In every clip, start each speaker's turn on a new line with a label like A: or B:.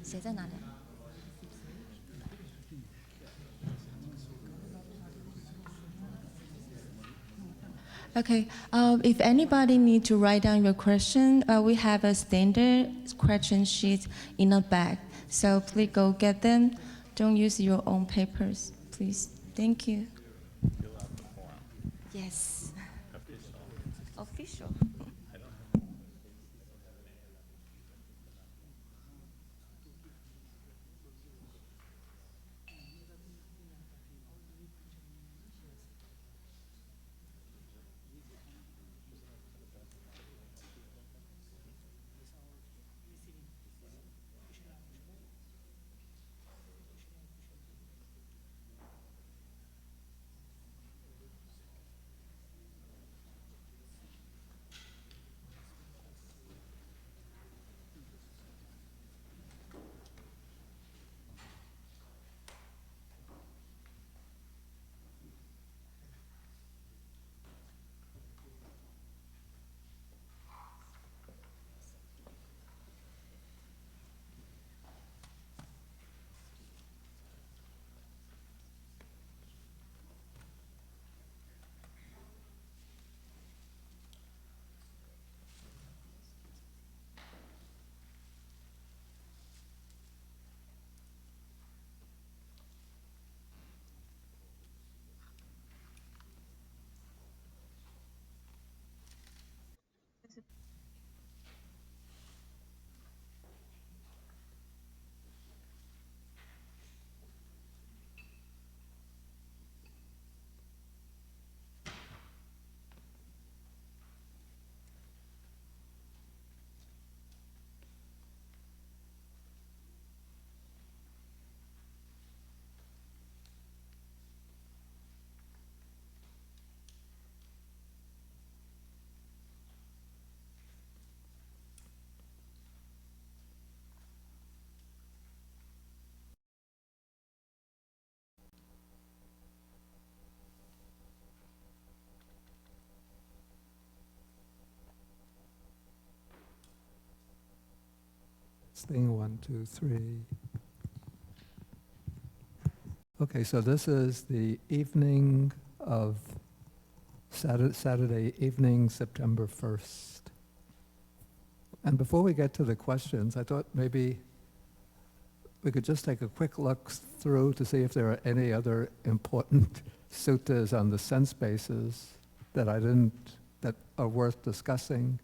A: 写在哪里？Okay, if anybody need to write down your question, we have a standard question sheet in the back. So please go get them. Don't use your own papers, please. Thank you. Yes. Official.
B: Thing 1, 2, 3. Okay, so this is the evening of Saturday evening, September 1st. And before we get to the questions, I thought maybe we could just take a quick look through to see if there are any other important suttas on the sense bases that that are worth discussing.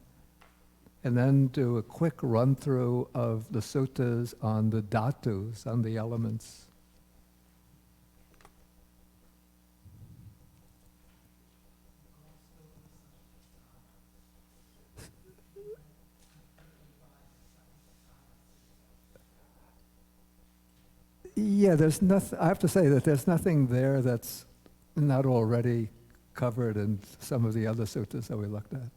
B: And then do a quick run through of the suttas on the dhatus, on the elements. Yeah, there's nothing, I have to say that there's nothing there that's not already covered in some of the other suttas that we looked at.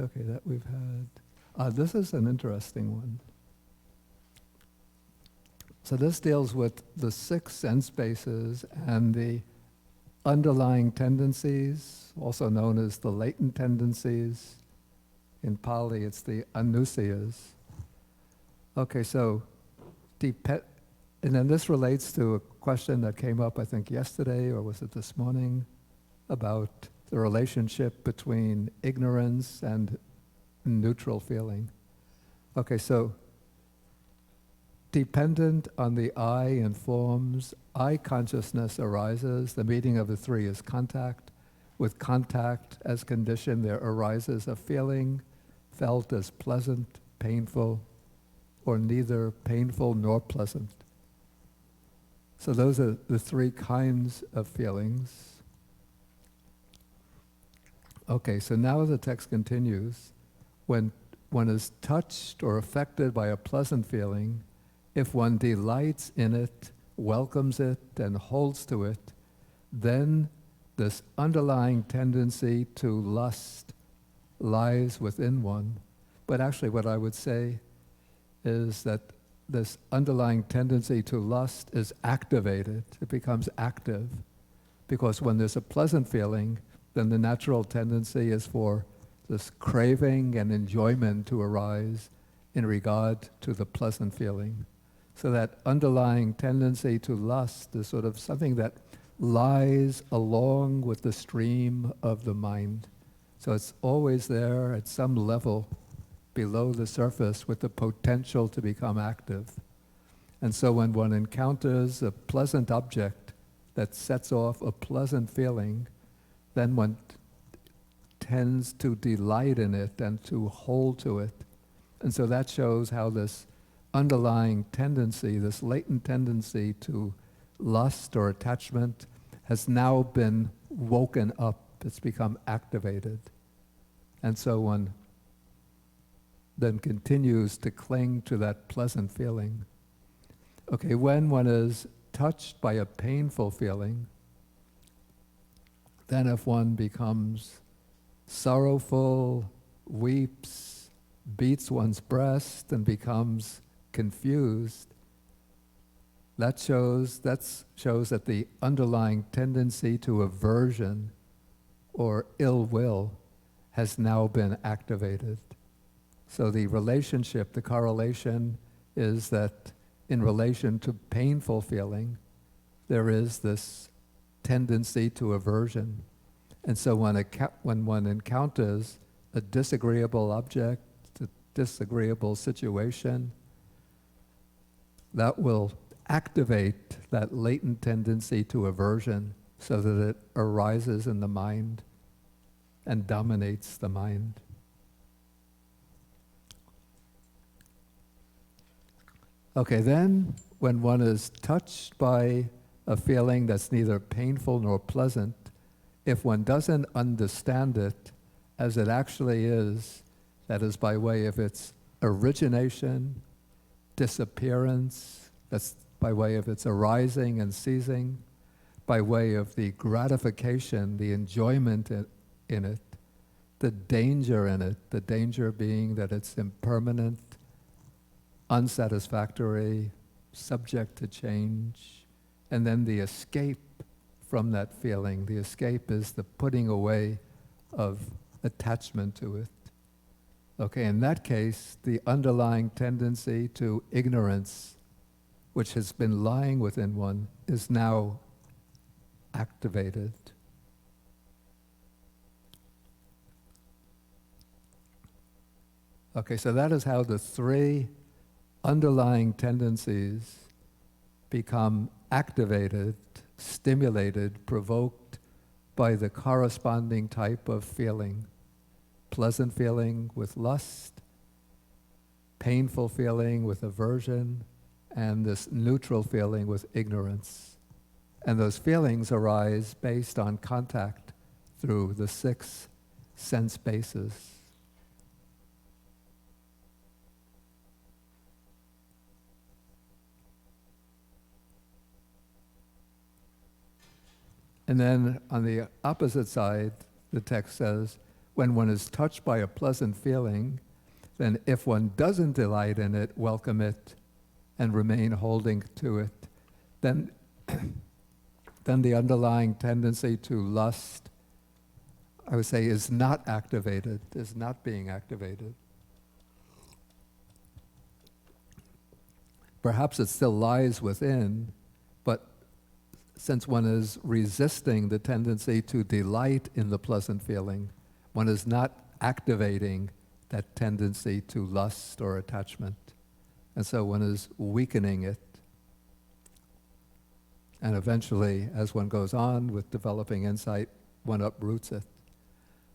B: Okay, that we've had. This is an interesting one. So this deals with the 6 sense bases and the underlying tendencies, also known as the latent tendencies. In Pali, it's the anusayas. Okay, so and then this relates to a question that came up, I think, yesterday, or was it this morning, about the relationship between ignorance and neutral feeling. Okay, so dependent on the I and forms, I consciousness arises. The meeting of the 3 is contact. With contact as condition, there arises a feeling felt as pleasant, painful, or neither painful nor pleasant. So those are the 3 kinds of feelings. Okay, so now the text continues. When one is touched or affected by a pleasant feeling, if one delights in it, welcomes it, and holds to it, then this underlying tendency to lust lies within one. But actually what I would say is that this underlying tendency to lust is activated. It becomes active. Because when there's a pleasant feeling, then the natural tendency is for this craving and enjoyment to arise in regard to the pleasant feeling. So that underlying tendency to lust is sort of something that lies along with the stream of the mind. So it's always there at some level below the surface with the potential to become active. And so when one encounters a pleasant object that sets off a pleasant feeling, then one tends to delight in it and to hold to it. And so that shows how this underlying tendency, this latent tendency to lust or attachment, has now been woken up. It's become activated. And so one then continues to cling to that pleasant feeling. Okay, when one is touched by a painful feeling, then if one becomes sorrowful, weeps, beats one's breast, and becomes confused, that shows that the underlying tendency to aversion or ill will has now been activated. So the relationship, the correlation is that in relation to painful feeling, there is this tendency to aversion. And so when one encounters a disagreeable object, a disagreeable situation, that will activate that latent tendency to aversion so that it arises in the mind and dominates the mind. Okay, then when one is touched by a feeling that's neither painful nor pleasant, if one doesn't understand it as it actually is, that is by way of its origination, disappearance, that's by way of its arising and ceasing, by way of the gratification, the enjoyment in it, the danger in it, the danger being that it's impermanent, unsatisfactory, subject to change, and then the escape from that feeling. The escape is the putting away of attachment to it. Okay, in that case, the underlying tendency to ignorance, which has been lying within one, is now activated. Okay, so that is how the three underlying tendencies become activated, stimulated, provoked by the corresponding type of feeling. Pleasant feeling with lust, painful feeling with aversion, and this neutral feeling with ignorance. And those feelings arise based on contact through the 6 sense bases. And then on the opposite side, the text says, when one is touched by a pleasant feeling, then if one doesn't delight in it, welcome it, and remain holding to it, then the underlying tendency to lust, I would say, is not activated, is not being activated. Perhaps it still lies within, but since one is resisting the tendency to delight in the pleasant feeling, one is not activating that tendency to lust or attachment. And so one is weakening it. And eventually, as one goes on with developing insight, one uproots it.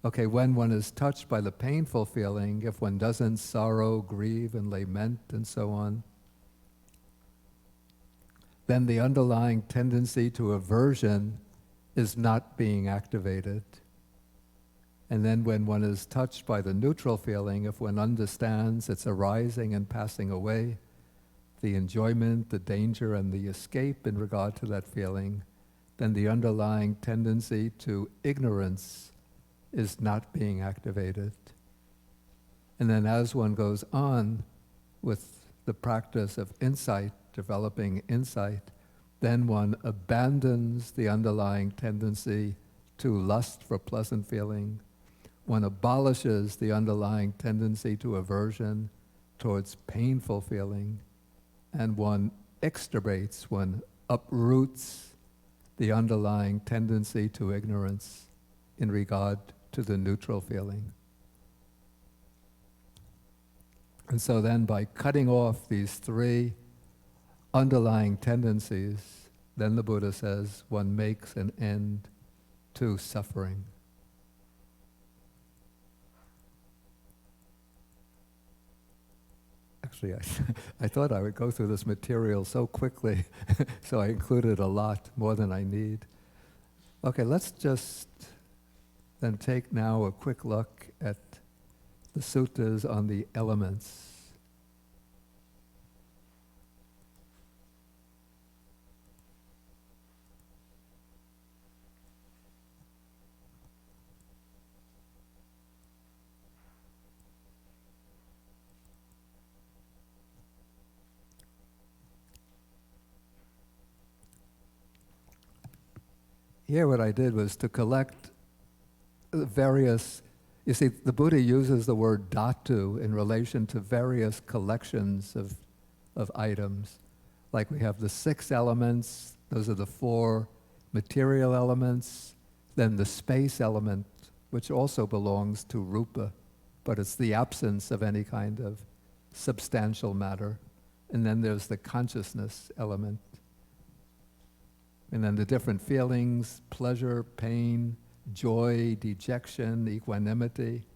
B: Okay, when one is touched by the painful feeling, if one doesn't sorrow, grieve, and lament, and so on, then the underlying tendency to aversion is not being activated. And then when one is touched by the neutral feeling, if one understands its arising and passing away, the enjoyment, the danger, and the escape in regard to that feeling, then the underlying tendency to ignorance is not being activated. And then as one goes on with the practice of insight, developing insight, then one abandons the underlying tendency to lust for pleasant feeling. One abolishes the underlying tendency to aversion towards painful feeling. And one extirpates, one uproots the underlying tendency to ignorance in regard to the neutral feeling. And so then by cutting off these three underlying tendencies, then the Buddha says one makes an end to suffering. Actually, I thought I would go through this material so quickly, so I included a lot, more than I need. Okay, let's just then take now a quick look at the suttas on the elements. Here what I did was to collect various, you see, the Buddha uses the word dhatu in relation to various collections of items. Like we have the 6 elements, those are the 4 material elements, then the space element, which also belongs to rupa, but it's the absence of any kind of substantial matter. And then there's the consciousness element. And then the different feelings, pleasure, pain, joy, dejection, equanimity,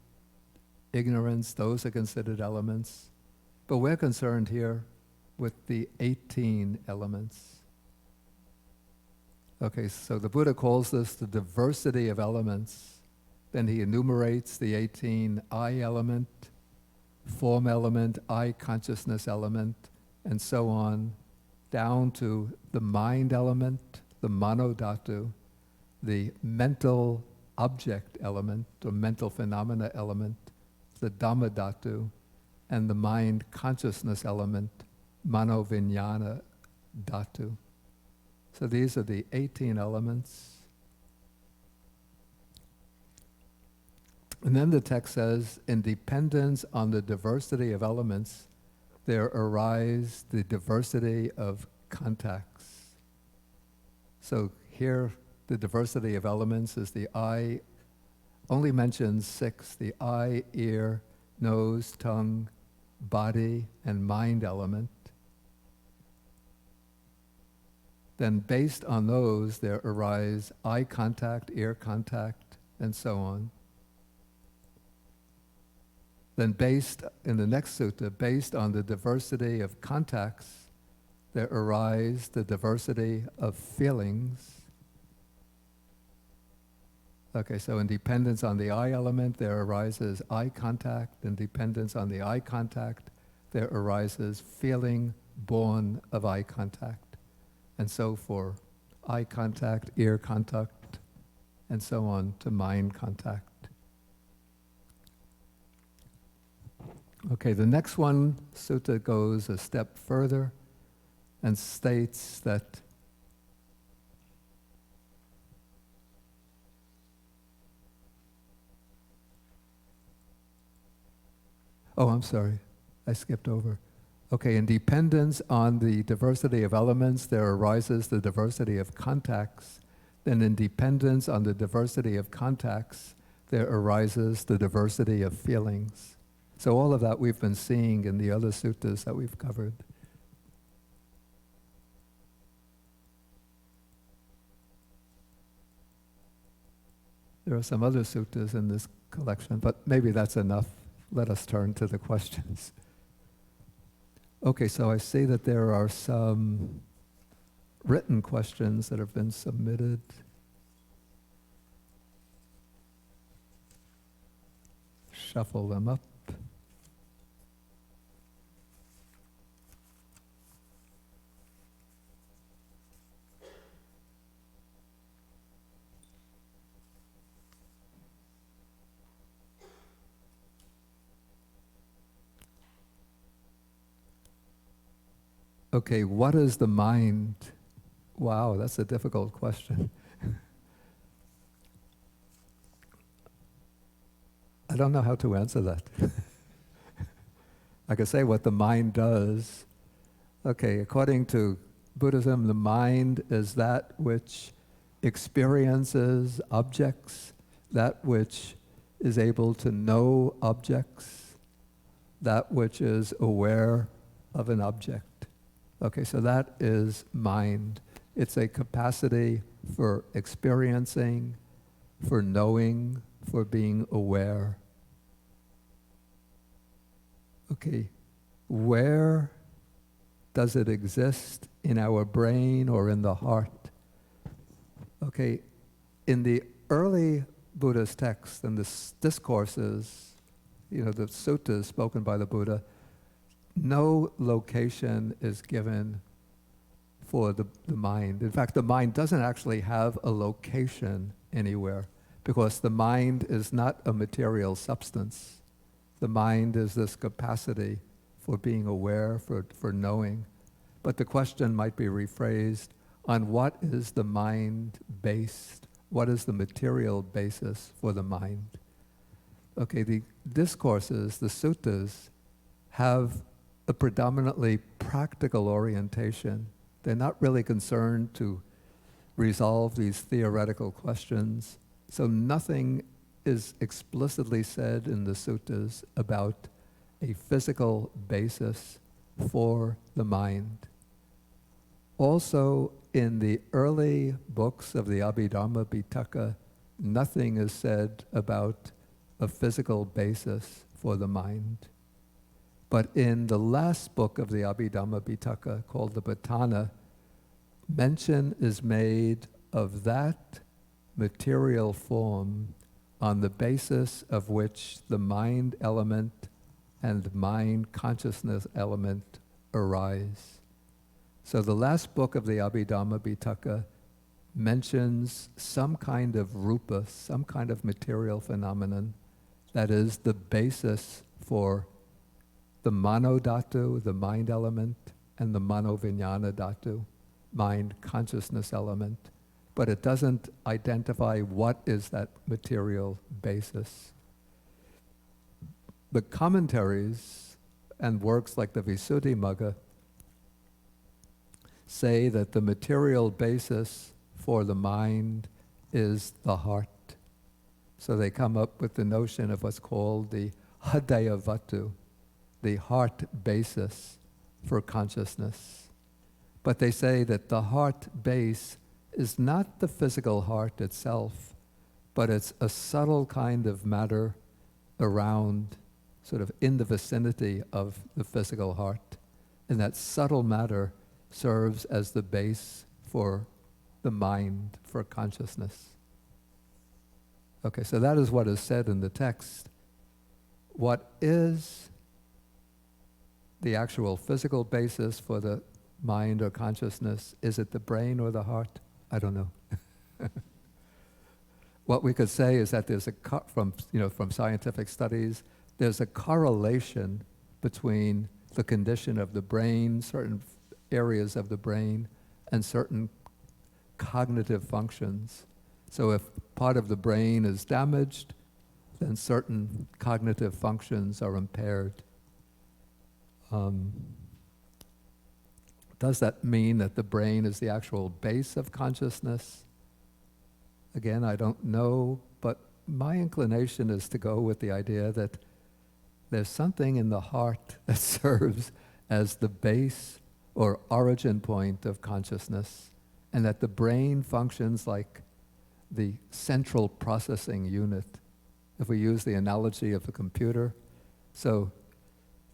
B: ignorance, those are considered elements. But we're concerned here with the 18 elements. Okay, so the Buddha calls this the diversity of elements. Then he enumerates the 18 I element, form element, I consciousness element, and so on, down to the mind element, the manodhatu, the mental object element, or mental phenomena element, the dhammadhatu, and the mind consciousness element, manovinyana dhatu. So these are the 18 elements. And then the text says, in dependence on the diversity of elements, there arise the diversity of contacts. So here, the diversity of elements is the eye, only mentions 6, the eye, ear, nose, tongue, body, and mind element. Then based on those, there arise eye contact, ear contact, and so on. Then based, in the next sutta, based on the diversity of contacts, there arise the diversity of feelings. Okay, so in dependence on the eye element, there arises eye contact. In dependence on the eye contact, there arises feeling born of eye contact. And so for eye contact, ear contact, and so on to mind contact. Okay, the next one, sutta, goes a step further and states that oh, I'm sorry, I skipped over. Okay, in dependence on the diversity of elements, there arises the diversity of contacts. Then in dependence on the diversity of contacts, there arises the diversity of feelings. So all of that we've been seeing in the other suttas that we've covered. There are some other suttas in this collection, but maybe that's enough. Let us turn to the questions. Okay, so I see that there are some written questions that have been submitted. Shuffle them up. Okay, what is the mind? Wow, that's a difficult question. I don't know how to answer that. I could say what the mind does. Okay, according to Buddhism, the mind is that which experiences objects, that which is able to know objects, that which is aware of an object. Okay, so that is mind. It's a capacity for experiencing, for knowing, for being aware. Okay, where does it exist in our brain or in the heart? Okay, in the early Buddhist texts and the discourses, the suttas spoken by the Buddha, no location is given for the mind. In fact, the mind doesn't actually have a location anywhere because the mind is not a material substance. The mind is this capacity for being aware, for knowing. But the question might be rephrased on what is the mind based? What is the material basis for the mind? Okay, the discourses, the suttas, have a predominantly practical orientation. They're not really concerned to resolve these theoretical questions. So nothing is explicitly said in the suttas about a physical basis for the mind. Also, in the early books of the Abhidharma Pitaka, nothing is said about a physical basis for the mind. But in the last book of the Abhidhamma Pitaka, called the Patthana, mention is made of that material form on the basis of which the mind element and mind consciousness element arise. So the last book of the Abhidhamma Pitaka mentions some kind of rupa, some kind of material phenomenon that is the basis for the mano dhatu, the mind element, and the mano vijnana dhatu, mind consciousness element. But it doesn't identify what is that material basis. The commentaries and works like the Visuddhimagga say that the material basis for the mind is the heart. So they come up with the notion of what's called the hadaya vatu, the heart basis for consciousness. But they say that the heart base is not the physical heart itself, but it's a subtle kind of matter around, sort of in the vicinity of the physical heart. And that subtle matter serves as the base for the mind, for consciousness. Okay, so that is what is said in the text. What is the actual physical basis for the mind or consciousness? Is it the brain or the heart? I don't know. What we could say is that there's from scientific studies, there's a correlation between the condition of the brain, certain areas of the brain, and certain cognitive functions. So if part of the brain is damaged, then certain cognitive functions are impaired. Does that mean that the brain is the actual base of consciousness? Again, I don't know, but my inclination is to go with the idea that there's something in the heart that serves as the base or origin point of consciousness, and that the brain functions like the central processing unit. If we use the analogy of a computer, so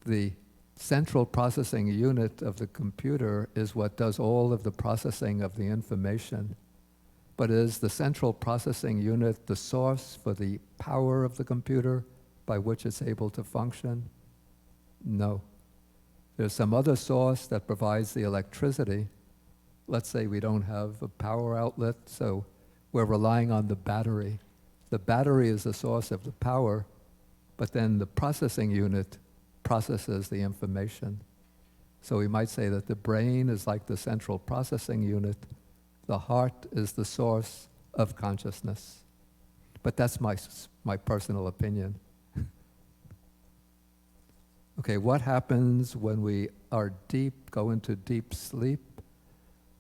B: the central processing unit of the computer is what does all of the processing of the information. But is the central processing unit the source for the power of the computer by which it's able to function? No. There's some other source that provides the electricity. Let's say we don't have a power outlet, so we're relying on the battery. The battery is the source of the power, but then the processing unit processes the information. So we might say that the brain is like the central processing unit, the heart is the source of consciousness. But that's my personal opinion. Okay, what happens when we go into deep sleep?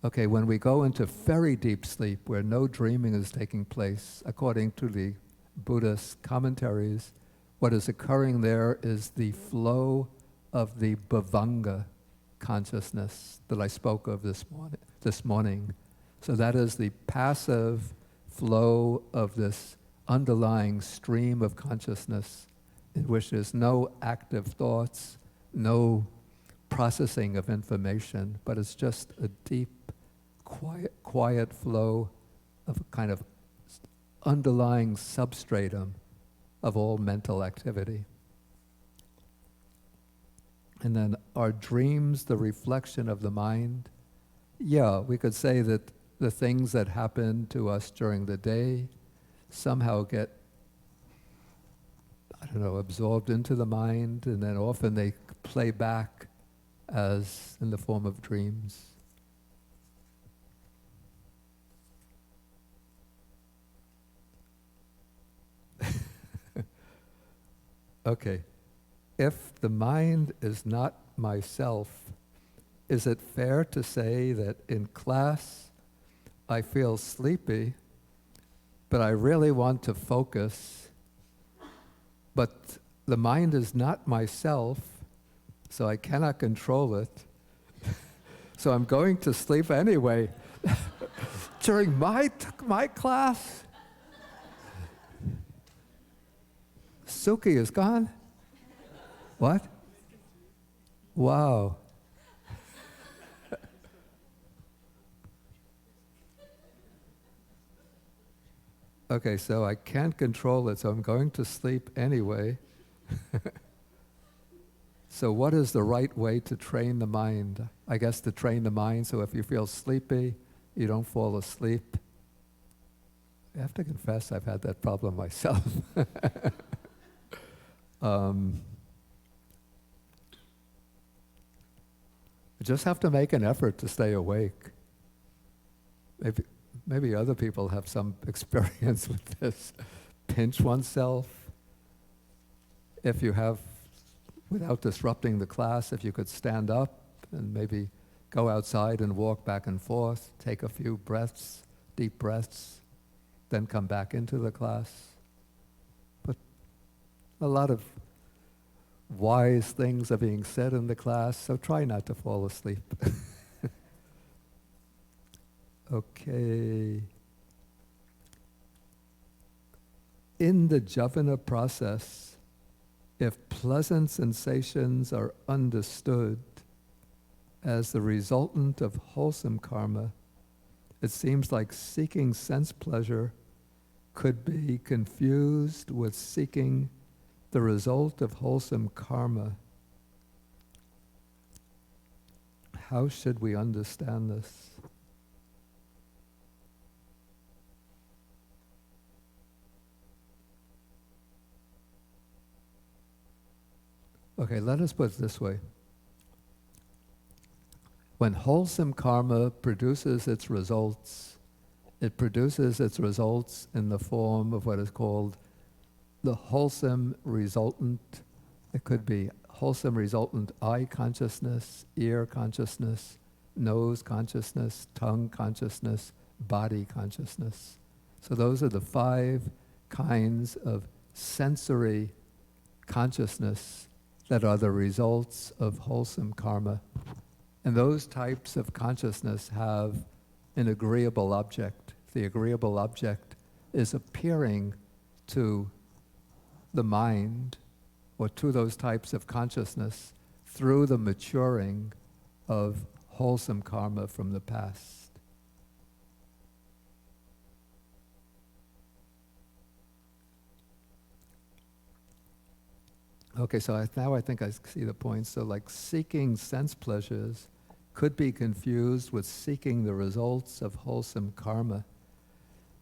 B: Okay, when we go into very deep sleep where no dreaming is taking place, according to the Buddhist commentaries, what is occurring there is the flow of the bhavanga consciousness that I spoke of this morning. So that is the passive flow of this underlying stream of consciousness in which there's no active thoughts, no processing of information, but it's just a deep, quiet flow of a kind of underlying substratum of all mental activity. And then are dreams the reflection of the mind? Yeah, we could say that the things that happen to us during the day somehow get, absorbed into the mind, and then often they play back as in the form of dreams. Okay. If the mind is not myself, is it fair to say that in class I feel sleepy, but I really want to focus, but the mind is not myself, so I cannot control it, so I'm going to sleep anyway during my class? Suki is gone? What? Wow. Okay, so I can't control it, so I'm going to sleep anyway. So what is the right way to train the mind? I guess to train the mind so if you feel sleepy, you don't fall asleep. I have to confess I've had that problem myself. You just have to make an effort to stay awake. Maybe other people have some experience with this. Pinch oneself. If you have, without disrupting the class, if you could stand up and maybe go outside and walk back and forth, take a few breaths, deep breaths, then come back into the class. But a lot of wise things are being said in the class, so try not to fall asleep. Okay. In the jhana process, if pleasant sensations are understood as the resultant of wholesome karma, it seems like seeking sense pleasure could be confused with seeking the result of wholesome karma. How should we understand this? Okay, let us put it this way. When wholesome karma produces its results, it produces its results in the form of what is called the wholesome resultant. It could be wholesome resultant eye consciousness, ear consciousness, nose consciousness, tongue consciousness, body consciousness. So those are the 5 kinds of sensory consciousness that are the results of wholesome karma. And those types of consciousness have an agreeable object. The agreeable object is appearing to the mind or to those types of consciousness through the maturing of wholesome karma from the past. Okay, so now I think I see the point. So like seeking sense pleasures could be confused with seeking the results of wholesome karma.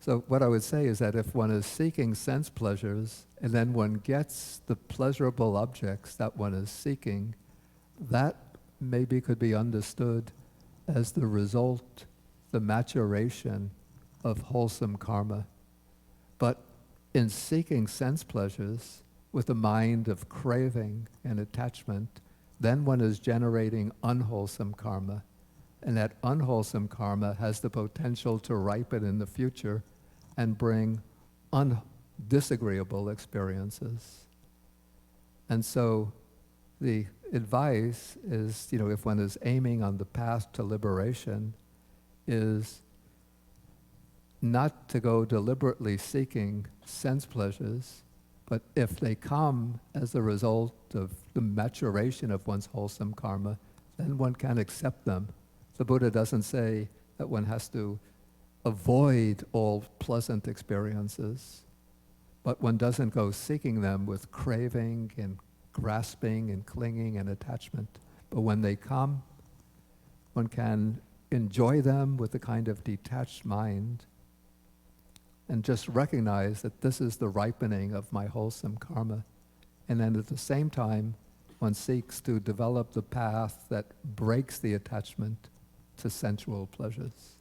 B: So what I would say is that if one is seeking sense pleasures and then one gets the pleasurable objects that one is seeking, that maybe could be understood as the result, the maturation of wholesome karma. But in seeking sense pleasures with a mind of craving and attachment, then one is generating unwholesome karma. And that unwholesome karma has the potential to ripen in the future and bring disagreeable experiences. And so the advice is, if one is aiming on the path to liberation, is not to go deliberately seeking sense pleasures, but if they come as a result of the maturation of one's wholesome karma, then one can accept them. The Buddha doesn't say that one has to avoid all pleasant experiences, but one doesn't go seeking them with craving and grasping and clinging and attachment. But when they come, one can enjoy them with a kind of detached mind and just recognize that this is the ripening of my wholesome karma. And then at the same time, one seeks to develop the path that breaks the attachment to sensual pleasures.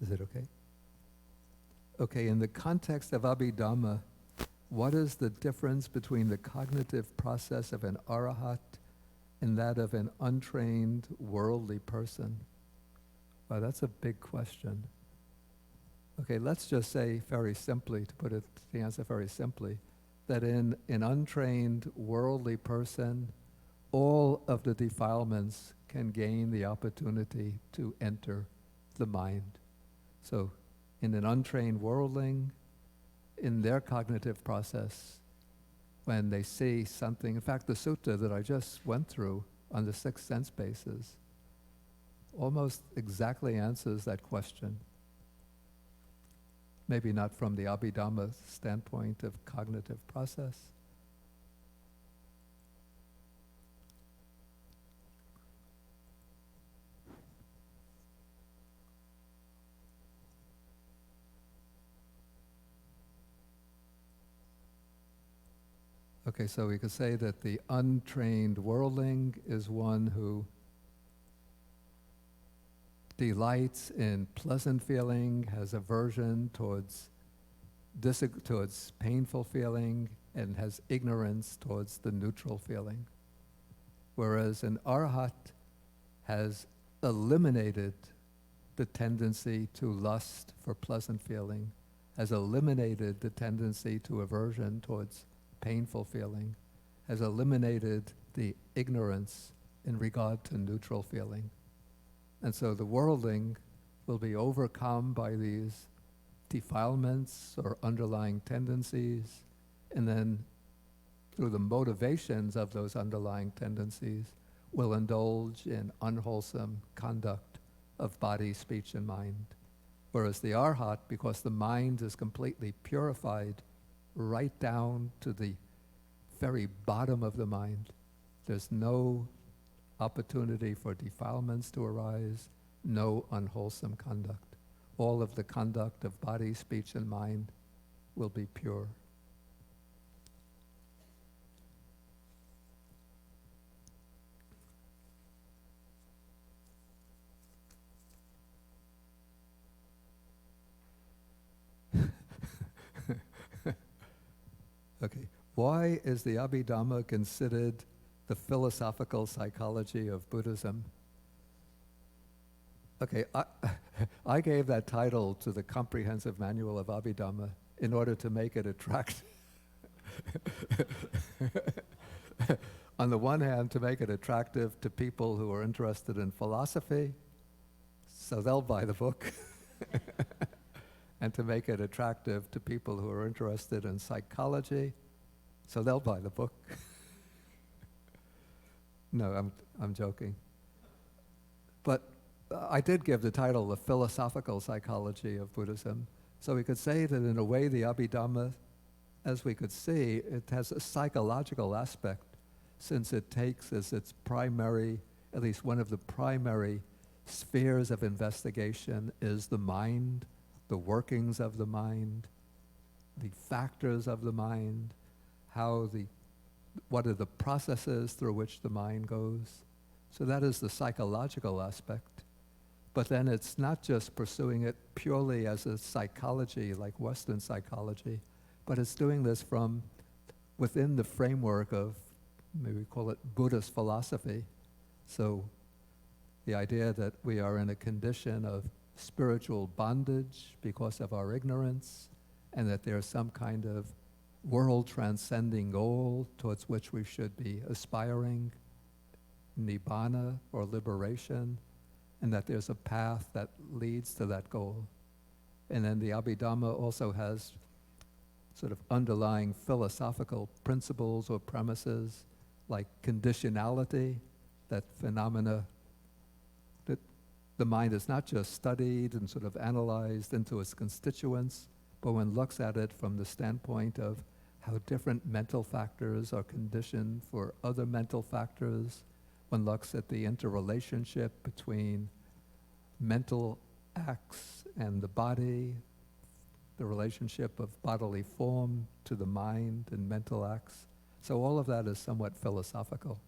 B: Is it okay? Okay, in the context of Abhidhamma, what is the difference between the cognitive process of an arahat and that of an untrained worldly person? Well, that's a big question. Okay, let's just say very simply, to put it, the answer very simply, that in an untrained worldly person, all of the defilements can gain the opportunity to enter the mind. So in an untrained worldling, in their cognitive process, when they see something, in fact, the sutta that I just went through on the 6 sense bases almost exactly answers that question. Maybe not from the Abhidhamma standpoint of cognitive process. Okay, so we could say that the untrained worldling is one who delights in pleasant feeling, has aversion towards painful feeling, and has ignorance towards the neutral feeling. Whereas an arahat has eliminated the tendency to lust for pleasant feeling, has eliminated the tendency to aversion towards painful feeling, has eliminated the ignorance in regard to neutral feeling. And so the worldling will be overcome by these defilements or underlying tendencies, and then through the motivations of those underlying tendencies will indulge in unwholesome conduct of body, speech, and mind. Whereas the arhat, because the mind is completely purified right down to the very bottom of the mind, there's no opportunity for defilements to arise, no unwholesome conduct. All of the conduct of body, speech, and mind will be pure. Okay, why is the Abhidhamma considered the philosophical psychology of Buddhism? Okay, I gave that title to the Comprehensive Manual of Abhidhamma in order to make it attractive. On the one hand, to make it attractive to people who are interested in philosophy, so they'll buy the book. And to make it attractive to people who are interested in psychology, so they'll buy the book. No, I'm joking. But I did give the title The Philosophical Psychology of Buddhism So we could say that in a way the Abhidhamma, as we could see, it has a psychological aspect, since it takes as its primary, at least one of the primary spheres of investigation is the mind, the workings of the mind, the factors of the mind, what are the processes through which the mind goes. So that is the psychological aspect. But then it's not just pursuing it purely as a psychology, like Western psychology, but it's doing this from within the framework of, maybe we call it Buddhist philosophy. So the idea that we are in a condition of spiritual bondage because of our ignorance, and that there's some kind of world-transcending goal towards which we should be aspiring, nibbana or liberation, and that there's a path that leads to that goal. And then the Abhidhamma also has sort of underlying philosophical principles or premises like conditionality, that phenomena, that the mind is not just studied and sort of analyzed into its constituents, but one looks at it from the standpoint of how different mental factors are conditioned for other mental factors. One looks at the interrelationship between mental acts and the body, the relationship of bodily form to the mind and mental acts. So all of that is somewhat philosophical.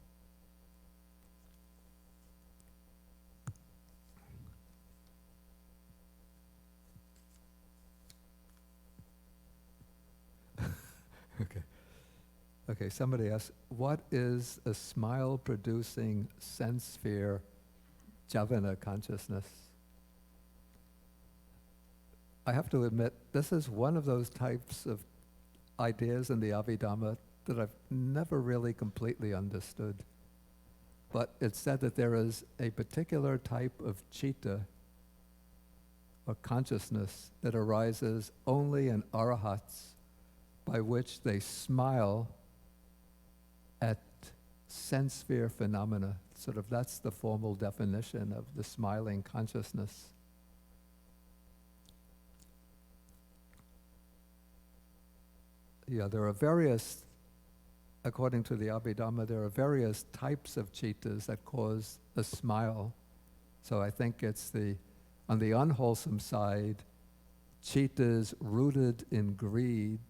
B: Okay, somebody asked, what is a smile-producing sense sphere jhana consciousness? I have to admit, this is one of those types of ideas in the Abhidhamma that I've never really completely understood. But it's said that there is a particular type of citta, or consciousness, that arises only in arahats, by which they smile at sense sphere phenomena. Sort of that's the formal definition of the smiling consciousness. Yeah, there are various, according to the Abhidhamma, there are various types of cittas that cause a smile. So I think it's on the unwholesome side, cittas rooted in greed,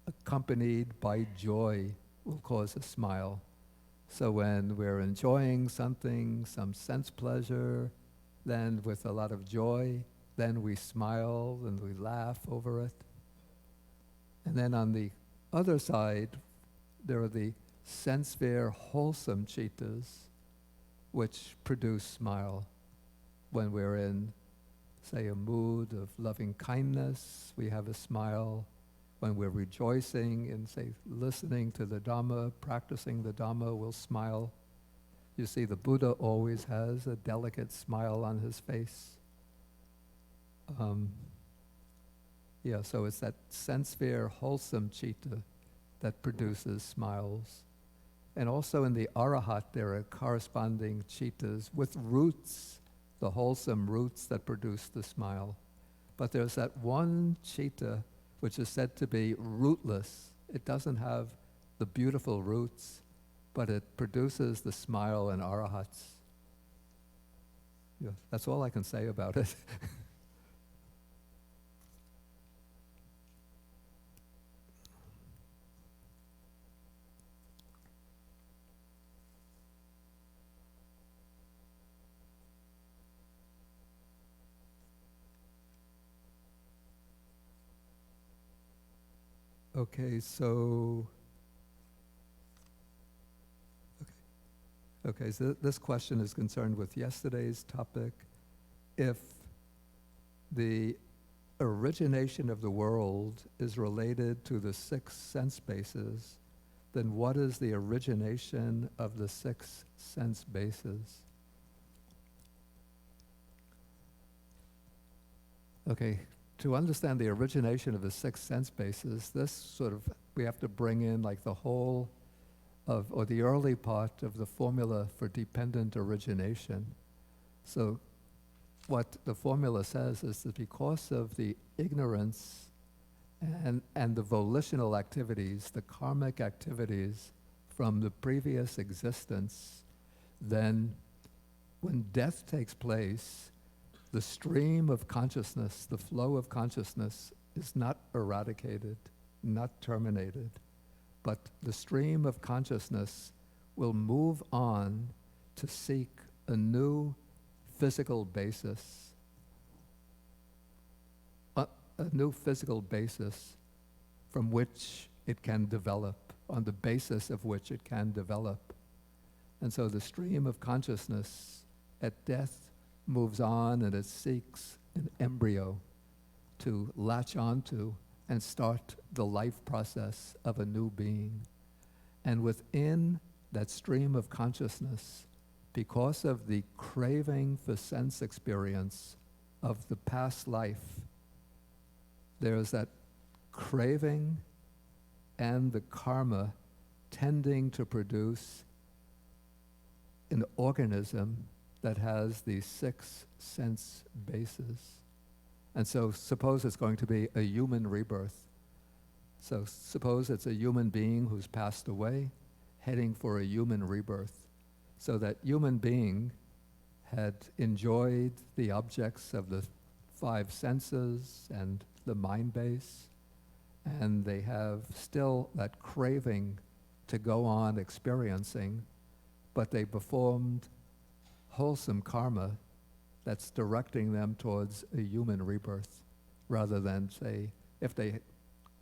B: accompanied by joy, will cause a smile. So when we're enjoying something, some sense pleasure, then with a lot of joy, then we smile and we laugh over it. And then on the other side, there are the sense sphere wholesome cittas, which produce smile. When we're in, say, a mood of loving kindness, we have a smile. When we're rejoicing in, say, listening to the Dhamma, practicing the Dhamma, we'll smile. You see, the Buddha always has a delicate smile on his face. So it's that sense sphere wholesome citta that produces smiles. And also in the Arahat, there are corresponding cittas with roots, the wholesome roots that produce the smile. But there's that one citta which is said to be rootless. It doesn't have the beautiful roots, but it produces the smile in arahats. Yeah, that's all I can say about it. Okay, so this question is concerned with yesterday's topic. If the origination of the world is related to the 6 sense bases, then what is the origination of the 6 sense bases? Okay. To understand the origination of the 6 sense bases, this sort of, we have to bring in like the whole of, or the early part of the formula for dependent origination. So what the formula says is that because of the ignorance and the volitional activities, the karmic activities from the previous existence, then when death takes place, the stream of consciousness, the flow of consciousness is not eradicated, not terminated, but the stream of consciousness will move on to seek a new physical basis, a new physical basis from which it can develop, on the basis of which it can develop. And so the stream of consciousness at death moves on and it seeks an embryo to latch onto and start the life process of a new being. And within that stream of consciousness, because of the craving for sense experience of the past life, there is that craving and the karma tending to produce an organism that has these 6 sense bases. And so suppose it's going to be a human rebirth. So suppose it's a human being who's passed away, heading for a human rebirth. So that human being had enjoyed the objects of the 5 senses and the mind base, and they have still that craving to go on experiencing, but they performed wholesome karma that's directing them towards a human rebirth, rather than, say, if they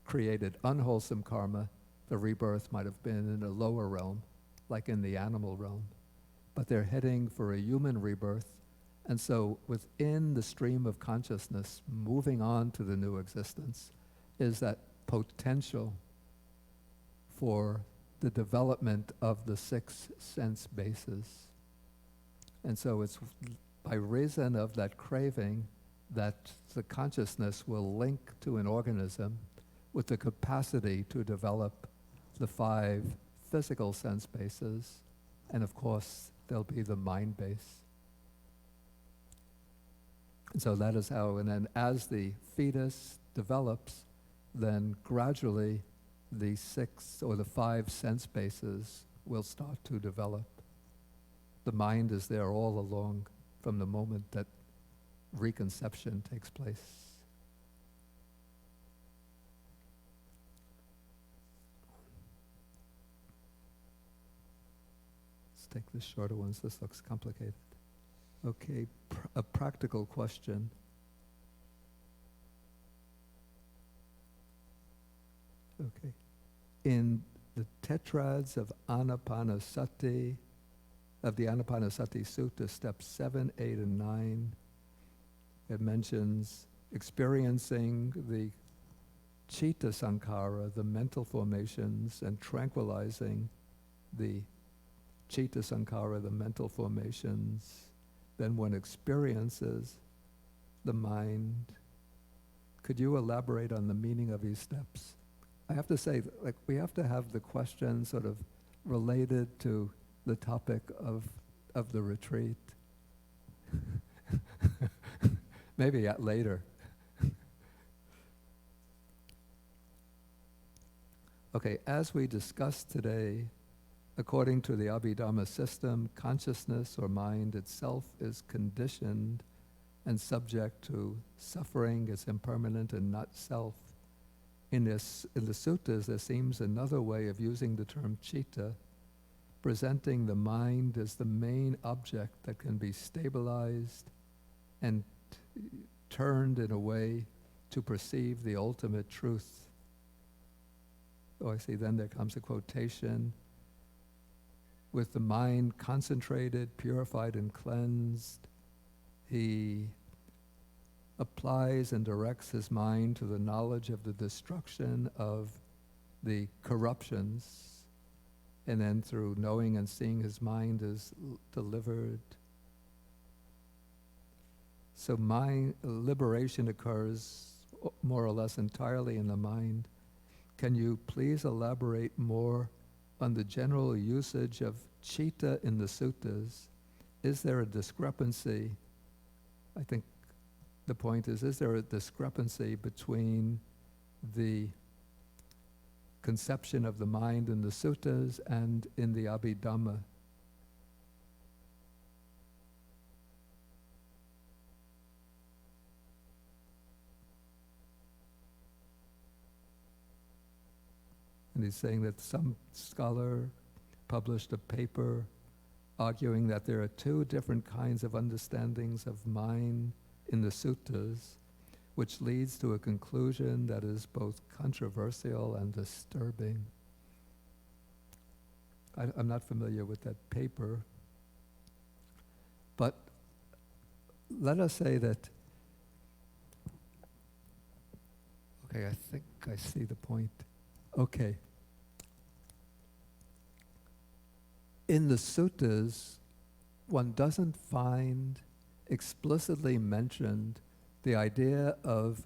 B: created unwholesome karma, the rebirth might have been in a lower realm, like in the animal realm. But they're heading for a human rebirth, and so within the stream of consciousness, moving on to the new existence, is that potential for the development of the 6 sense bases. And so it's by reason of that craving that the consciousness will link to an organism with the capacity to develop the 5 physical sense bases, and of course there'll be the mind base. And so that is how, and then as the fetus develops, then gradually the 6 or the 5 sense bases will start to develop. The mind is there all along from the moment that reconception takes place. Let's take the shorter ones. This looks complicated. Okay, a practical question. Okay. In the tetrads of Anapanasati, of the Anapanasati Sutta, steps 7, 8, and 9, it mentions experiencing the Chitta Sankara, the mental formations, and tranquilizing the Chitta Sankara, the mental formations. Then one experiences the mind. Could you elaborate on the meaning of these steps? I have to say, like, we have to have the question sort of related to the topic of the retreat. Maybe later. Okay, as we discussed today, according to the Abhidharma system, consciousness or mind itself is conditioned and subject to suffering, is impermanent and not self. In the suttas, there seems another way of using the term citta, presenting the mind as the main object that can be stabilized and turned in a way to perceive the ultimate truth. Oh, I see, then there comes a quotation. With the mind concentrated, purified, and cleansed, he applies and directs his mind to the knowledge of the destruction of the corruptions, and then through knowing and seeing, his mind is delivered. So mind liberation occurs more or less entirely in the mind. Can you please elaborate more on the general usage of citta in the suttas? Is there a discrepancy I think the point is there a discrepancy between the conception of the mind in the suttas and in the Abhidhamma? And he's saying that some scholar published a paper arguing that there are two different kinds of understandings of mind in the suttas, which leads to a conclusion that is both controversial and disturbing. I'm not familiar with that paper, but let us say that, okay, I think I see the point. Okay. In the suttas, one doesn't find explicitly mentioned the idea of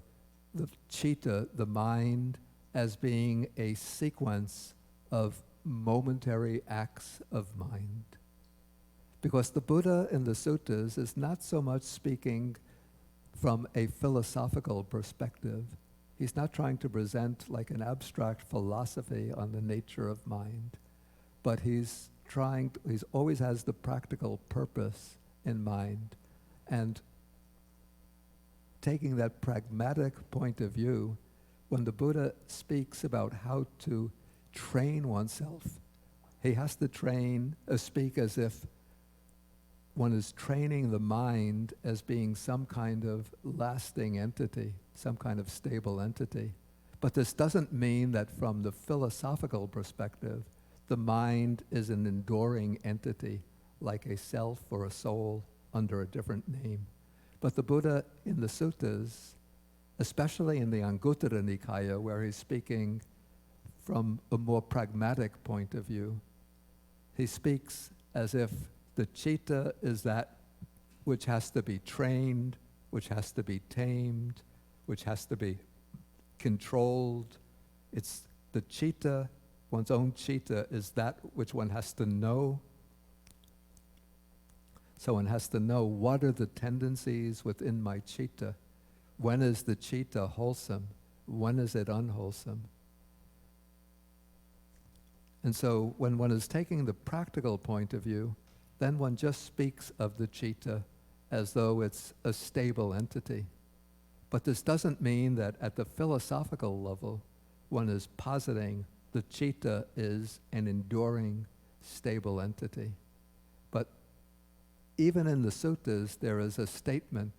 B: the citta, the mind, as being a sequence of momentary acts of mind. Because the Buddha in the suttas is not so much speaking from a philosophical perspective. He's not trying to present like an abstract philosophy on the nature of mind, but he always has the practical purpose in mind. And taking that pragmatic point of view, when the Buddha speaks about how to train oneself, he has to speak as if one is training the mind as being some kind of lasting entity, some kind of stable entity. But this doesn't mean that from the philosophical perspective, the mind is an enduring entity, like a self or a soul under a different name. But the Buddha in the suttas, especially in the Anguttara Nikaya, where he's speaking from a more pragmatic point of view, he speaks as if the citta is that which has to be trained, which has to be tamed, which has to be controlled. It's the citta, one's own citta, is that which one has to know. So one has to know, what are the tendencies within my citta? When is the citta wholesome? When is it unwholesome? And so when one is taking the practical point of view, then one just speaks of the citta as though it's a stable entity. But this doesn't mean that at the philosophical level, one is positing the citta is an enduring, stable entity. But even in the suttas, there is a statement.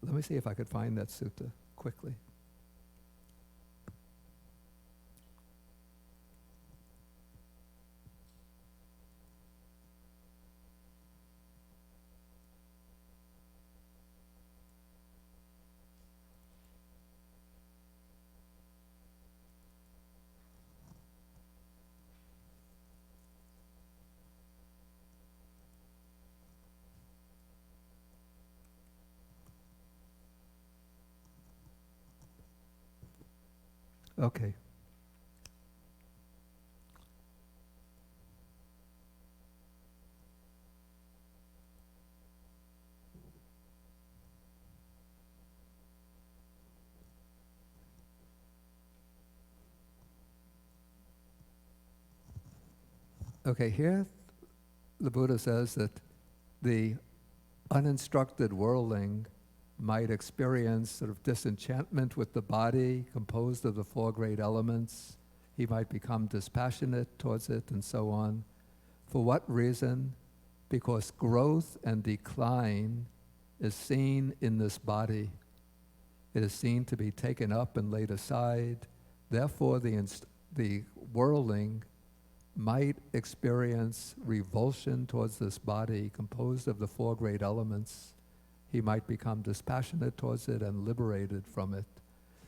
B: Let me see if I could find that sutta quickly. Okay. Okay, here the Buddha says that the uninstructed worldling might experience sort of disenchantment with the body composed of the four great elements. He might become dispassionate towards it and so on. For what reason? Because growth and decline is seen in this body. It is seen to be taken up and laid aside. Therefore, the worldling might experience revulsion towards this body composed of the four great elements. He might become dispassionate towards it and liberated from it.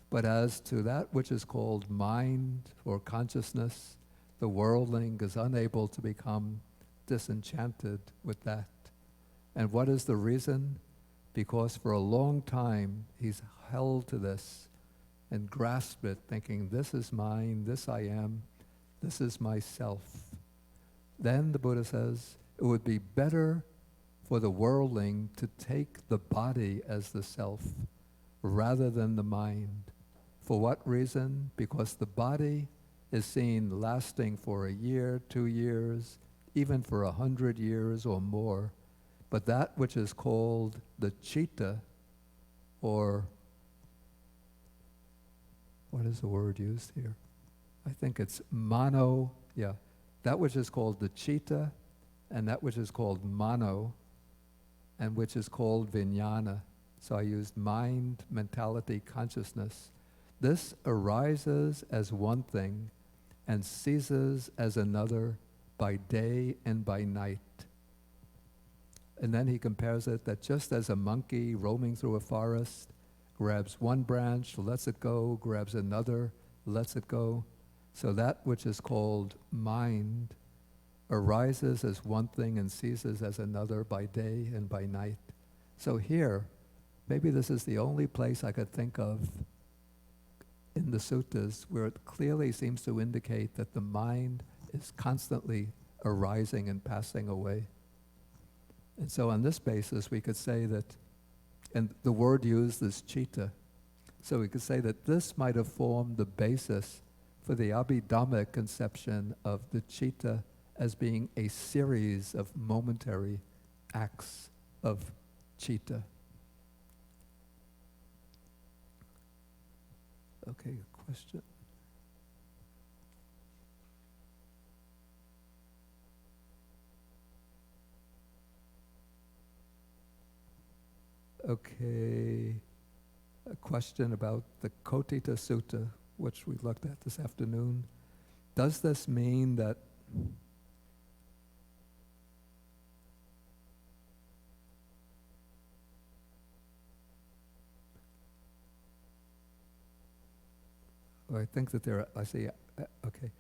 B: But as to that which is called mind or consciousness, the worldling is unable to become disenchanted with that. And what is the reason? Because for a long time he's held to this and grasped it, thinking, this is mine, this I am, this is myself. Then the Buddha says, it would be better for the worldling to take the body as the self rather than the mind. For what reason? Because the body is seen lasting for a year, 2 years, even for 100 years or more. But that which is called the citta, or what is the word used here? I think it's mano, yeah. That which is called the citta, and that which is called mano, and which is called vijnana. So I used mind, mentality, consciousness. This arises as one thing and ceases as another by day and by night. And then he compares it that just as a monkey roaming through a forest grabs one branch, lets it go, grabs another, lets it go, so that which is called mind arises as one thing and ceases as another by day and by night. So here, maybe this is the only place I could think of in the suttas where it clearly seems to indicate that the mind is constantly arising and passing away. And so on this basis, we could say that, and the word used is citta, so we could say that this might have formed the basis for the Abhidhammic conception of the citta as being a series of momentary acts of citta. Okay, question? Okay, a question about the Kotita Sutta, which we looked at this afternoon. Does this mean that I think that there are, I see, okay.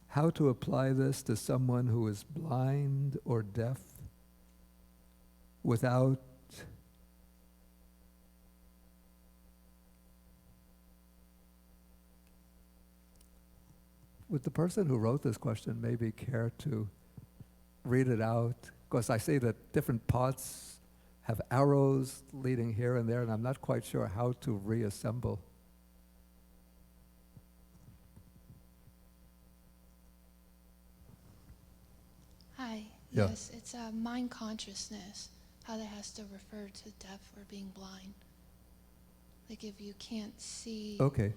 B: How to apply this to someone who is blind or deaf without would the person who wrote this question maybe care to read it out? Because I see that different parts have arrows leading here and there, and I'm not quite sure how to reassemble.
C: Hi.
B: Yeah.
C: Yes, it's mind consciousness, how that has to refer to deaf or being blind. Like if you can't see,
B: Okay,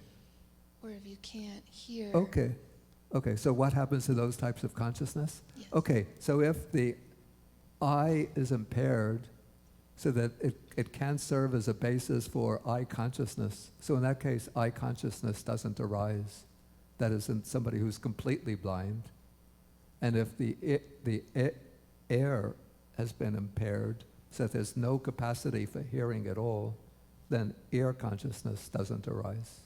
C: or if you can't hear.
B: okay. Okay, so what happens to those types of consciousness?
C: Yes.
B: Okay, so if the eye is impaired so that it can serve as a basis for eye consciousness, so in that case, eye consciousness doesn't arise. That is in somebody who's completely blind. And if the air has been impaired so that there's no capacity for hearing at all, then ear consciousness doesn't arise.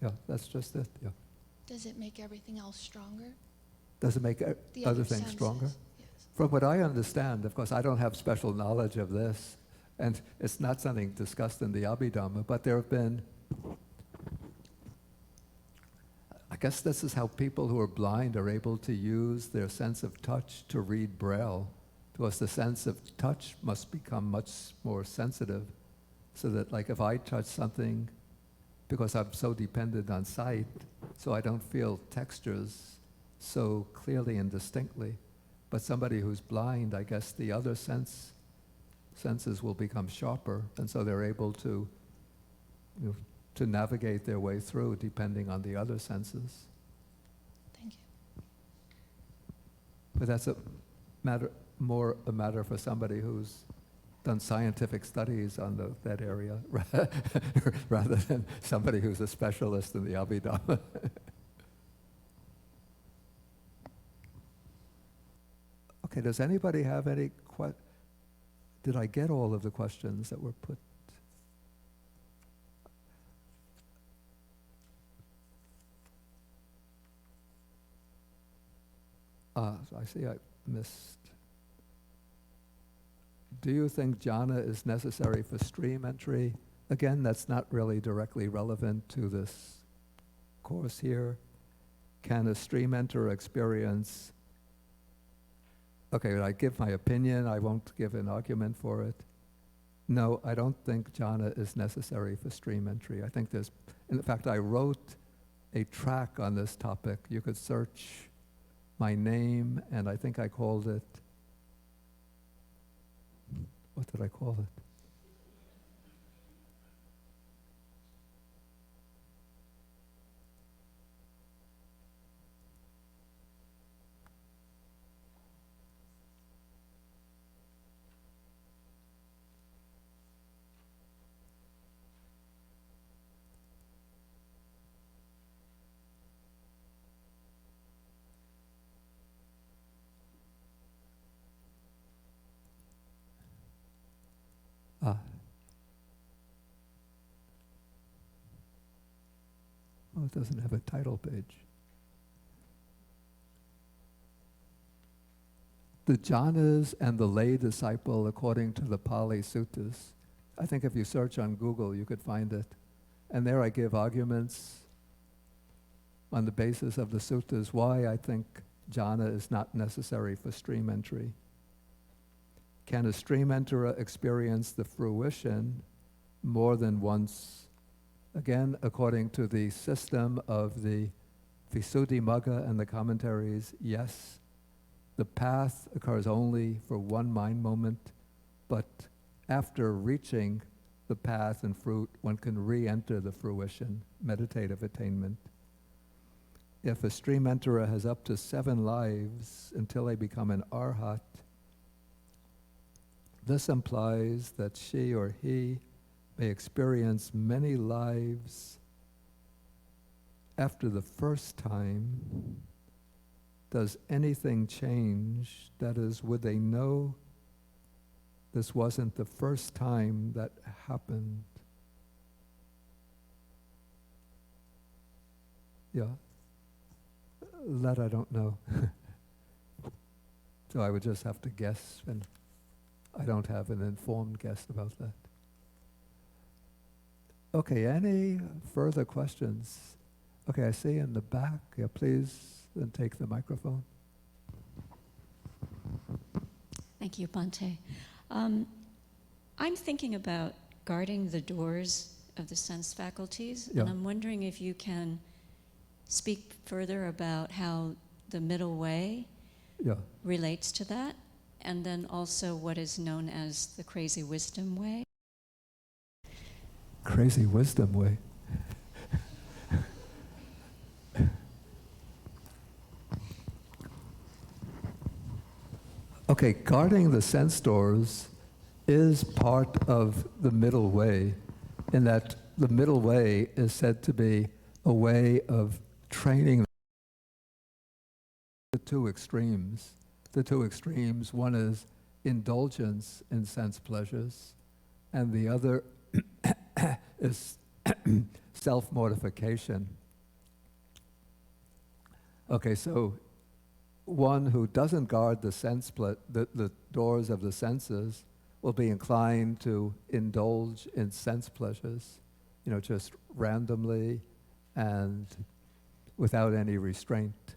B: Yeah, that's just it, yeah.
C: Does it make everything else stronger?
B: Does it make
C: The
B: other
C: senses,
B: things stronger?
C: Yes.
B: From what I understand, of course, I don't have special knowledge of this, and it's not something discussed in the Abhidhamma, but there have been, I guess this is how people who are blind are able to use their sense of touch to read Braille, because the sense of touch must become much more sensitive, so that like if I touch something, because I'm so dependent on sight, so I don't feel textures so clearly and distinctly. But somebody who's blind, I guess the other senses will become sharper, and so they're able to, to navigate their way through depending on the other senses.
C: Thank you.
B: But that's more a matter for somebody who's done scientific studies on that area rather than somebody who's a specialist in the Abhidhamma. Okay, does anybody have any did I get all of the questions that were put? I see I missed. Do you think jhana is necessary for stream entry? Again, that's not really directly relevant to this course here. Can a stream enter experience Okay, I give my opinion, I won't give an argument for it. No, I don't think jhana is necessary for stream entry. I think there's, in fact, I wrote a track on this topic. You could search my name, and I think I called it, what did I call it? Ah. Oh, it doesn't have a title page. The jhanas and the lay disciple according to the Pali Suttas. I think if you search on Google, you could find it. And there I give arguments on the basis of the suttas why I think jhana is not necessary for stream entry. Can a stream enterer experience the fruition more than once? Again, according to the system of the Visuddhimagga and the commentaries, yes. The path occurs only for one mind moment, but after reaching the path and fruit, one can re-enter the fruition, meditative attainment. If a stream enterer has up to 7 lives until they become an arhat, this implies that she or he may experience many lives after the first time. Does anything change? That is, would they know this wasn't the first time that happened? Yeah. That I don't know. So I would just have to guess, and I don't have an informed guess about that. Okay, any further questions? Okay, I see in the back. Yeah, please. Then take the microphone.
D: Thank you, Bhante. I'm thinking about guarding the doors of the sense faculties,
B: Yeah.
D: and I'm wondering if you can speak further about how the middle way relates to that, and then also what is known as the crazy wisdom way.
B: Crazy wisdom way. Okay, guarding the sense doors is part of the middle way, in that the middle way is said to be a way of training the two extremes. The two extremes, one is indulgence in sense pleasures, and the other is self-mortification. Okay, so one who doesn't guard the the doors of the senses will be inclined to indulge in sense pleasures, just randomly and without any restraint.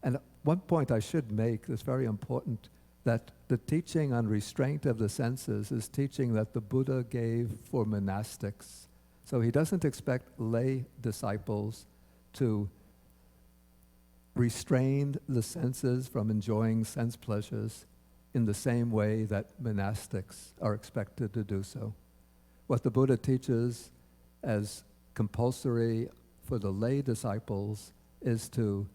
B: And one point I should make that's very important, that the teaching on restraint of the senses is teaching that the Buddha gave for monastics. So he doesn't expect lay disciples to restrain the senses from enjoying sense pleasures in the same way that monastics are expected to do so. What the Buddha teaches as compulsory for the lay disciples is to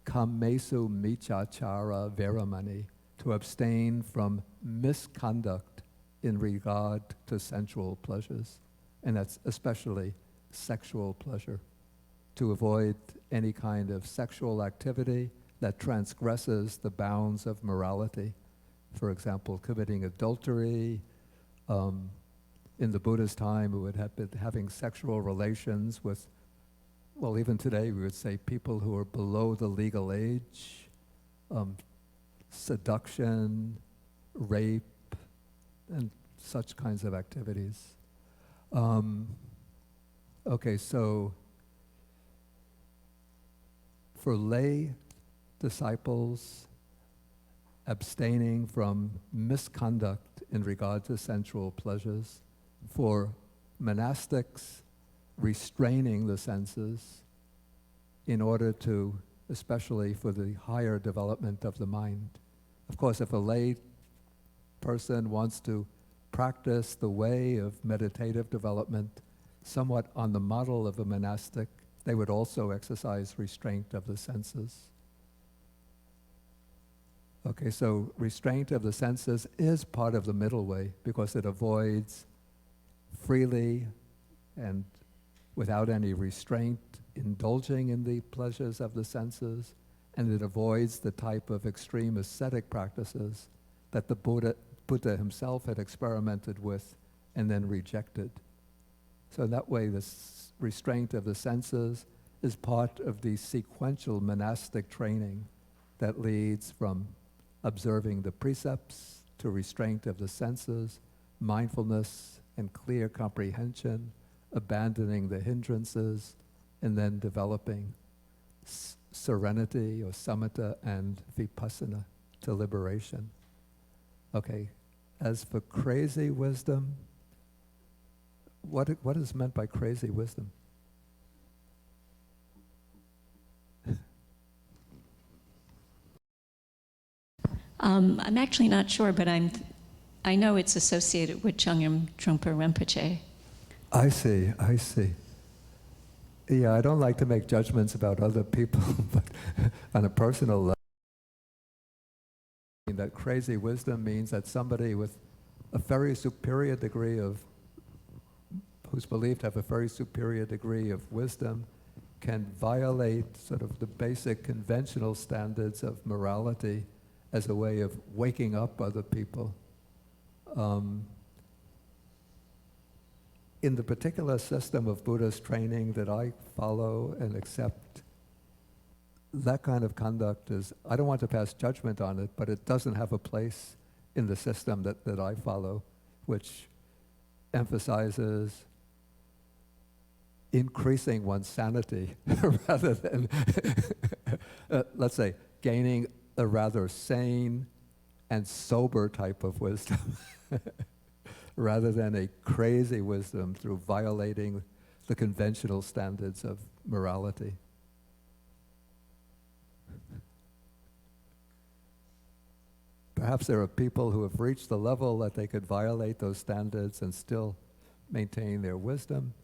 B: kammesu michachara veramani, to abstain from misconduct in regard to sensual pleasures, and that's especially sexual pleasure, to avoid any kind of sexual activity that transgresses the bounds of morality. For example, committing adultery. In the Buddha's time, it would have been having sexual relations with, well, even today we would say people who are below the legal age, seduction, rape, and such kinds of activities. Okay, so for lay disciples, abstaining from misconduct in regard to sensual pleasures, for monastics restraining the senses in order to, especially for the higher development of the mind. Of course, if a lay person wants to practice the way of meditative development somewhat on the model of a monastic, they would also exercise restraint of the senses. Okay, so restraint of the senses is part of the middle way because it avoids freely and without any restraint indulging in the pleasures of the senses, and it avoids the type of extreme ascetic practices that the Buddha himself had experimented with and then rejected. So in that way, this restraint of the senses is part of the sequential monastic training that leads from observing the precepts to restraint of the senses, mindfulness and clear comprehension, abandoning the hindrances, and then developing serenity or samatha and vipassana to liberation. Okay, as for crazy wisdom, what is meant by crazy wisdom?
D: I'm actually not sure, but I know it's associated with Chögyam Trungpa Rinpoche.
B: I see. Yeah, I don't like to make judgments about other people, but on a personal level, that crazy wisdom means that somebody with a very superior degree of, who's believed to have a very superior degree of wisdom, can violate sort of the basic conventional standards of morality as a way of waking up other people. In the particular system of Buddhist training that I follow and accept, that kind of conduct is, I don't want to pass judgment on it, but it doesn't have a place in the system that I follow, which emphasizes increasing one's sanity rather than, let's say, gaining a rather sane and sober type of wisdom rather than a crazy wisdom through violating the conventional standards of morality. Perhaps there are people who have reached the level that they could violate those standards and still maintain their wisdom,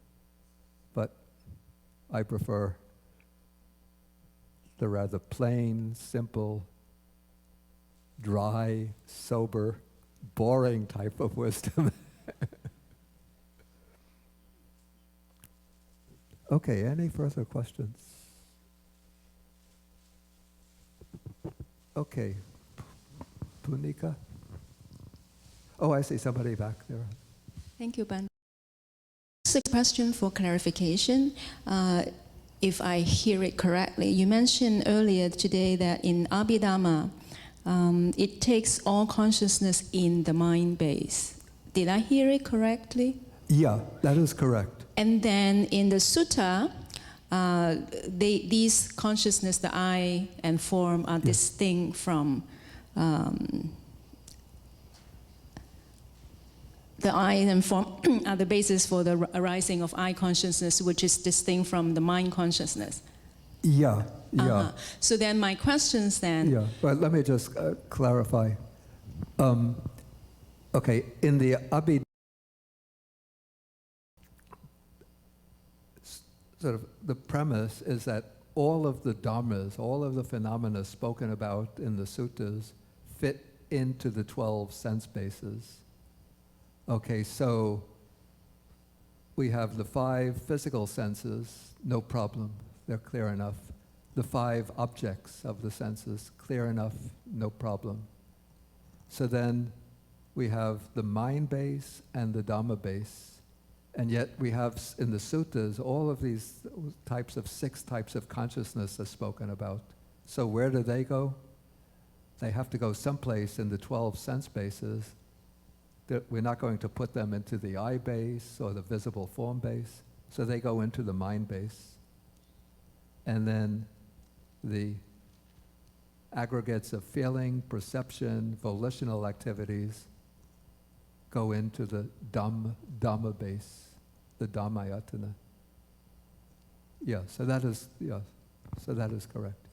B: but I prefer the rather plain, simple, dry, sober, boring type of wisdom. Okay, any further questions? Okay, Punika? Oh, I see somebody back there.
E: Thank you, Ben. It's a question for clarification. If I hear it correctly, you mentioned earlier today that in Abhidhamma, it takes all consciousness in the mind base. Did I hear it correctly?
B: Yeah, that is correct.
E: And then in the sutta, these consciousness, the I and form, are distinct from the I and form are the basis for the arising of I consciousness, which is distinct from the mind consciousness.
B: Yeah.
E: So then my questions then...
B: Yeah, but let me just clarify. Okay, in the Abhidhamma, sort of the premise is that all of the dharmas, all of the phenomena spoken about in the suttas fit into the 12 sense bases. Okay, so we have the 5 physical senses, no problem, they're clear enough. The 5 objects of the senses, clear enough, no problem. So then we have the mind base and the Dhamma base. And yet we have in the suttas all of these types of 6 types of consciousness are spoken about. So where do they go? They have to go someplace in the 12 sense bases. We're not going to put them into the eye base or the visible form base. So they go into the mind base. And then the aggregates of feeling, perception, volitional activities go into the Dhamma base, the Dhammayatana. Yeah, so that is correct.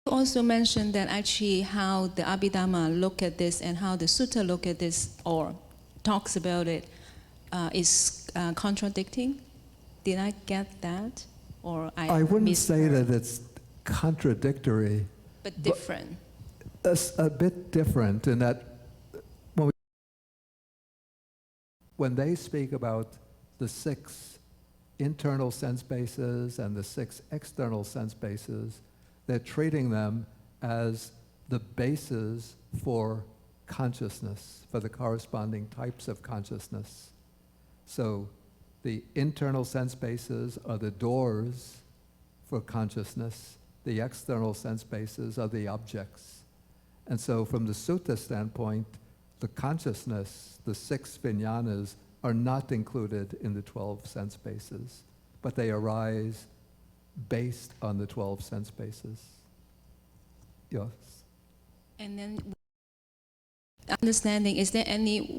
E: You also mentioned that actually how the Abhidhamma look at this and how the Sutta look at this or talks about it is contradicting. Did I get that? Or
B: I wouldn't say
E: misheard?
B: that it's contradictory.
E: But different.
B: It's a bit different in that when they speak about the 6 internal sense bases and the 6 external sense bases, they're treating them as the bases for consciousness, for the corresponding types of consciousness. So the internal sense bases are the doors for consciousness. The external sense bases are the objects. And so from the sutta standpoint, the consciousness, the 6 vijnanas, are not included in the 12 sense bases, but they arise based on the 12 sense bases. Yes.
E: And then understanding,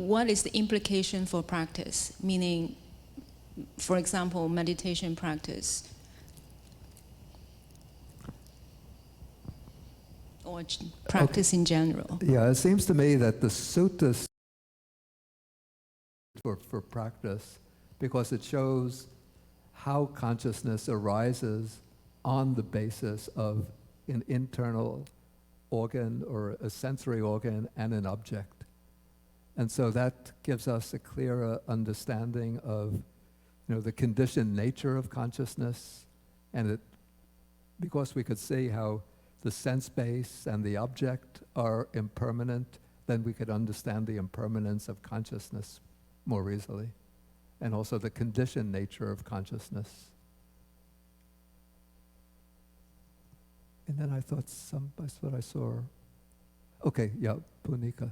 E: what is the implication for practice? Meaning, for example, meditation practice or practice in general.
B: Yeah, it seems to me that the suttas for practice because it shows how consciousness arises on the basis of an internal organ or a sensory organ and an object. And so that gives us a clearer understanding of the conditioned nature of consciousness, and because we could see how the sense base and the object are impermanent, then we could understand the impermanence of consciousness more easily, and also the conditioned nature of consciousness. And then I thought that's what I saw. Okay, yeah, Punika.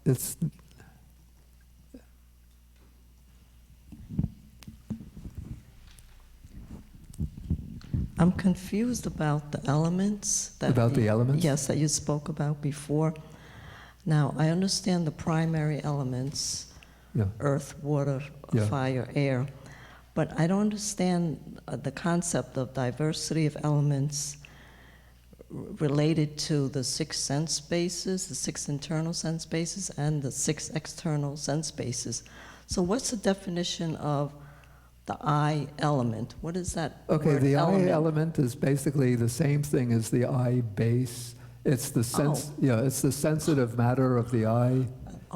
B: It's
F: I'm confused about the elements.
B: the elements?
F: Yes, that you spoke about before. Now, I understand the primary elements, earth, water, fire, air, but I don't understand the concept of diversity of elements related to the 6 sense bases, the 6 internal sense bases, and the 6 external sense bases. So what's the definition of the I element? What is that
B: Okay,
F: word
B: the
F: element?
B: I element is basically the same thing as the I base. It's the sense, it's the sensitive matter of the eye,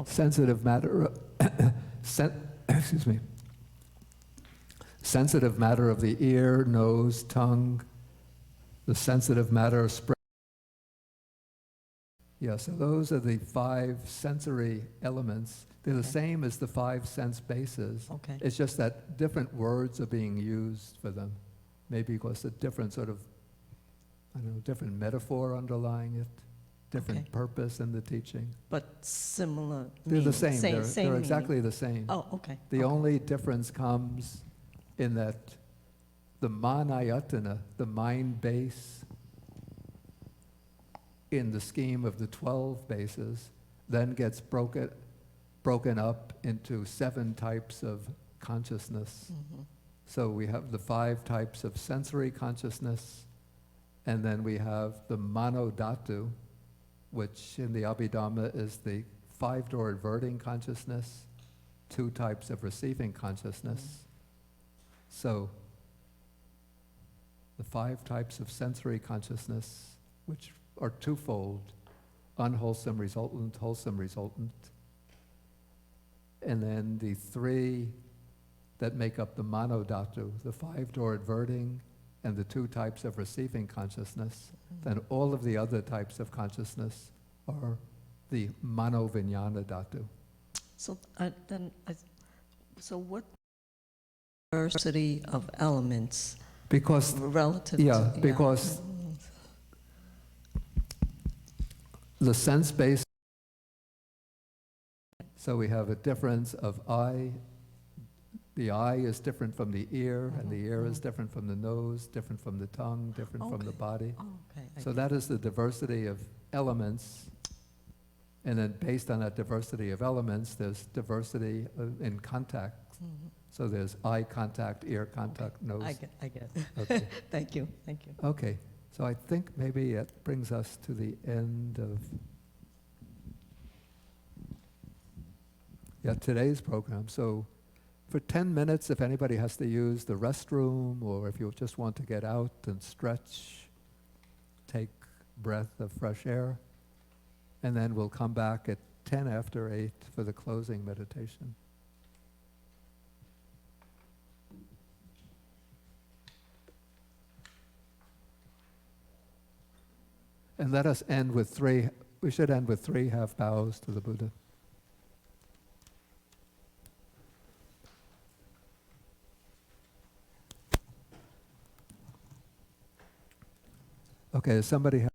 B: sensitive matter, excuse me, sensitive matter of the ear, nose, tongue, the sensitive matter spread. Yeah, so those are the 5 sensory elements. They're the same as the 5 sense bases.
F: Okay.
B: It's just that different words are being used for them. Maybe because a different sort of, different metaphor underlying it, different purpose in the teaching.
F: But similar
B: They're the
F: meaning.
B: same. They're
F: meaning.
B: exactly the same.
F: Oh, okay.
B: The only difference comes in that the manayatana, the mind base, in the scheme of the 12 bases, then gets broken up into 7 types of consciousness.
F: Mm-hmm.
B: So we have the 5 types of sensory consciousness, and then we have the manodhatu, which in the Abhidhamma is the 5-door adverting consciousness, 2 types of receiving consciousness. Mm-hmm. So the 5 types of sensory consciousness, which are twofold, unwholesome resultant, wholesome resultant, and then the 3 that make up the manodhatu, the 5-door adverting and the 2 types of receiving consciousness, then all of the other types of consciousness are the mano-vijnana dhatu.
F: So so what diversity of elements
B: Because,
F: relative
B: yeah,
F: to...
B: because the sense base So we have a difference of eye. The eye is different from the ear, and the ear is different from the nose, different from the tongue, different from the body.
F: Okay.
B: So that is the diversity of elements. And then based on that diversity of elements, there's diversity in contact. So there's eye contact, ear contact, nose.
F: I get it.
B: Okay.
F: Thank you.
B: Okay, so I think maybe it brings us to the end of today's program. So for 10 minutes, if anybody has to use the restroom, or if you just want to get out and stretch, take breath of fresh air, and then we'll come back at 10 after 8 for the closing meditation. And let us end with we should end with 3 half bows to the Buddha. Okay, does somebody have